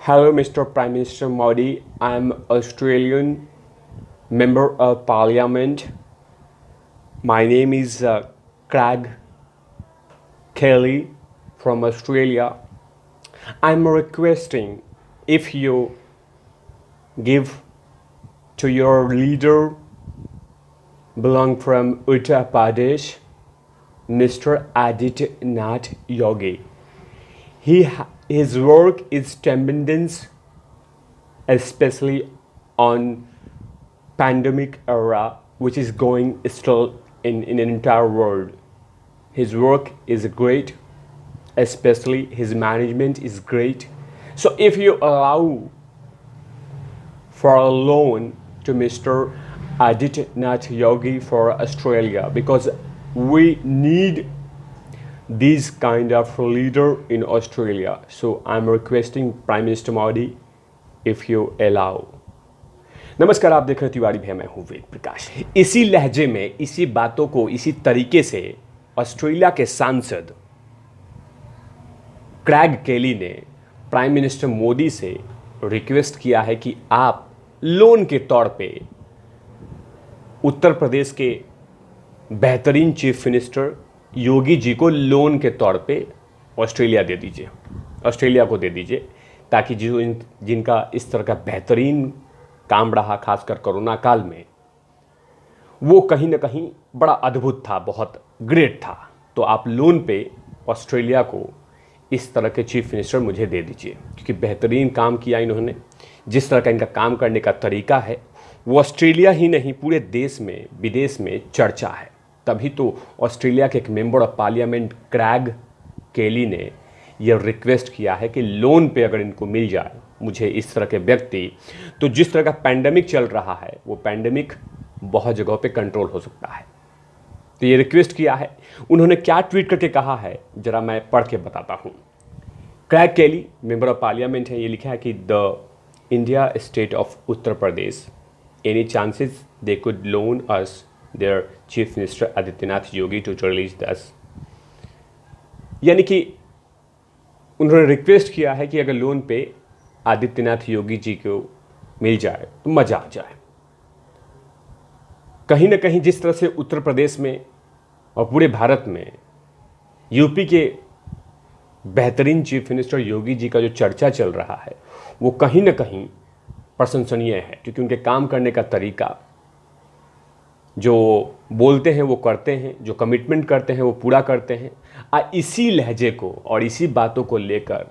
Hello, Mr. Prime Minister Modi. I'm Australian Member of Parliament. My name is Craig Kelly from Australia. I'm requesting if you give to your leader belong from Uttar Pradesh, Mr. Adityanath Yogi. His work is tremendous, especially on pandemic era, which is going still in an entire world. His work is great, especially his management is great. So if you allow for a loan to Mr. Adityanath Yogi for Australia, because we need this kind of leader in Australia. So I'm requesting Prime Minister Modi if you allow. नमस्कार, आप देख रहे तिवारी भैया, मैं हूं वेद प्रकाश। इसी लहजे में, इसी बातों को इसी तरीके से ऑस्ट्रेलिया के सांसद क्रैग केली ने प्राइम मिनिस्टर मोदी से रिक्वेस्ट किया है कि आप लोन के तौर पे उत्तर प्रदेश के बेहतरीन चीफ मिनिस्टर योगी जी को लोन के तौर पे ऑस्ट्रेलिया को दे दीजिए, ताकि जिनका इस तरह का बेहतरीन काम रहा, खासकर कोरोना काल में, वो कहीं ना कहीं बड़ा अद्भुत था, बहुत ग्रेट था। तो आप लोन पे ऑस्ट्रेलिया को इस तरह के चीफ मिनिस्टर मुझे दे दीजिए, क्योंकि बेहतरीन काम किया इन्होंने। जिस तरह का इनका काम करने का तरीका है, वो ऑस्ट्रेलिया ही नहीं पूरे देश में विदेश में चर्चा है। तभी तो ऑस्ट्रेलिया के एक मेंबर ऑफ पार्लियामेंट क्रैग केली ने यह रिक्वेस्ट किया है कि लोन पे अगर इनको मिल जाए मुझे इस तरह के व्यक्ति, तो जिस तरह का पैंडेमिक चल रहा है वो पैंडेमिक बहुत जगहों पे कंट्रोल हो सकता है। तो ये रिक्वेस्ट किया है। उन्होंने क्या ट्वीट करके कहा है, जरा मैं पढ़ के बताता हूँ। क्रैग केली मेंबर ऑफ पार्लियामेंट है। ये लिखा है कि the India state of Uttar Pradesh, any chances they could loan us their chief minister Adityanath Yogi to release this. यानी कि उन्होंने रिक्वेस्ट किया है कि अगर लोन पे आदित्यनाथ योगी जी को मिल जाए तो मजा आ जाए। कहीं ना कहीं जिस तरह से उत्तर प्रदेश में और पूरे भारत में यूपी के बेहतरीन चीफ मिनिस्टर योगी जी का जो चर्चा चल रहा है, वो कहीं ना कहीं प्रशंसनीय है, क्योंकि उनके काम करने का तरीका, जो बोलते हैं वो करते हैं, जो कमिटमेंट करते हैं वो पूरा करते हैं। इसी लहजे को और इसी बातों को लेकर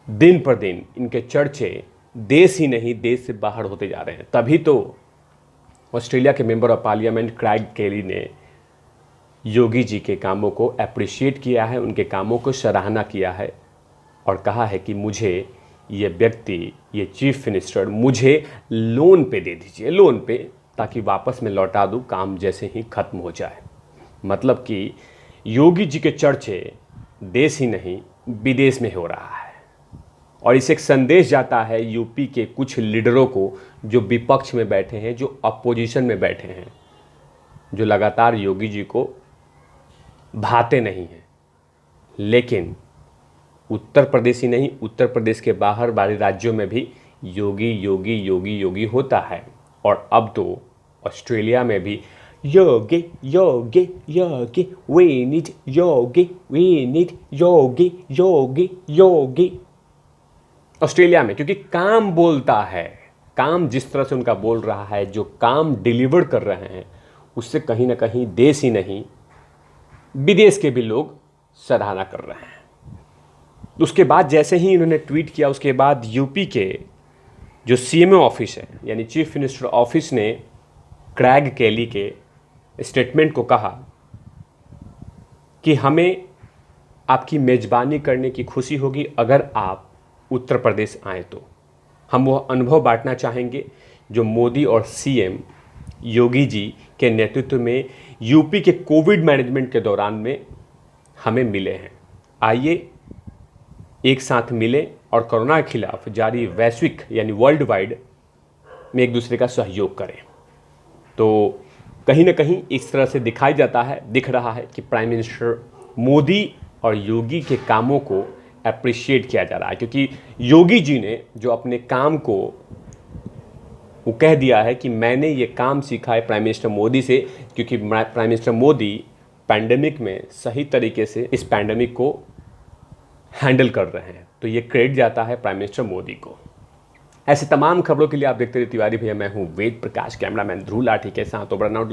दिन पर दिन इनके चर्चे देश ही नहीं देश से बाहर होते जा रहे हैं। तभी तो ऑस्ट्रेलिया के मेंबर ऑफ पार्लियामेंट क्रैग केली ने योगी जी के कामों को अप्रिशिएट किया है, उनके कामों को सराहना किया है और कहा है कि मुझे ये व्यक्ति, ये चीफ मिनिस्टर मुझे लोन पे दे दीजिए, लोन पे, ताकि वापस में लौटा दूँ काम जैसे ही ख़त्म हो जाए। मतलब कि योगी जी के चर्चे देश ही नहीं विदेश में हो रहा है। और इसे एक संदेश जाता है यूपी के कुछ लीडरों को, जो विपक्ष में बैठे हैं, जो अपोजिशन में बैठे हैं, जो लगातार योगी जी को भाते नहीं हैं। लेकिन उत्तर प्रदेश ही नहीं, उत्तर प्रदेश के बाहर बाहरी राज्यों में भी योगी योगी योगी योगी होता है। और अब तो ऑस्ट्रेलिया में भी Yogi Yogi Yogi, we need Yogi, we need Yogi Yogi Yogi. Australia में, क्योंकि काम बोलता है, काम जिस तरह से उनका बोल रहा है, जो काम डिलीवर कर रहे हैं, उससे कहीं ना कहीं देश ही नहीं विदेश के भी लोग सराहना कर रहे हैं। उसके बाद जैसे ही इन्होंने ट्वीट किया, उसके बाद यूपी के जो सीएमओ ऑफिस है, यानी चीफ मिनिस्टर ऑफिस ने क्रैग केली के स्टेटमेंट को कहा कि हमें आपकी मेज़बानी करने की खुशी होगी अगर आप उत्तर प्रदेश आएँ। तो हम वो अनुभव बांटना चाहेंगे जो मोदी और सीएम योगी जी के नेतृत्व में यूपी के कोविड मैनेजमेंट के दौरान में हमें मिले हैं। आइए एक साथ मिलें और कोरोना के खिलाफ जारी वैश्विक यानी वर्ल्ड वाइड में एक दूसरे का सहयोग करें। तो कहीं ना कहीं इस तरह से दिख रहा है कि प्राइम मिनिस्टर मोदी और योगी के कामों को अप्रिशिएट किया जा रहा है, क्योंकि योगी जी ने जो अपने काम को वो कह दिया है कि मैंने ये काम सीखा है प्राइम मिनिस्टर मोदी से, क्योंकि प्राइम मिनिस्टर मोदी पैंडेमिक में सही तरीके से इस पैंडेमिक को हैंडल कर रहे हैं, तो ये क्रेडिट जाता है प्राइम मिनिस्टर मोदी को। ऐसे तमाम खबरों के लिए आप देखते रहिए तिवारी भैया। मैं हूं वेद प्रकाश, कैमरामैन ध्रुव लाठी के साथ। Over and out.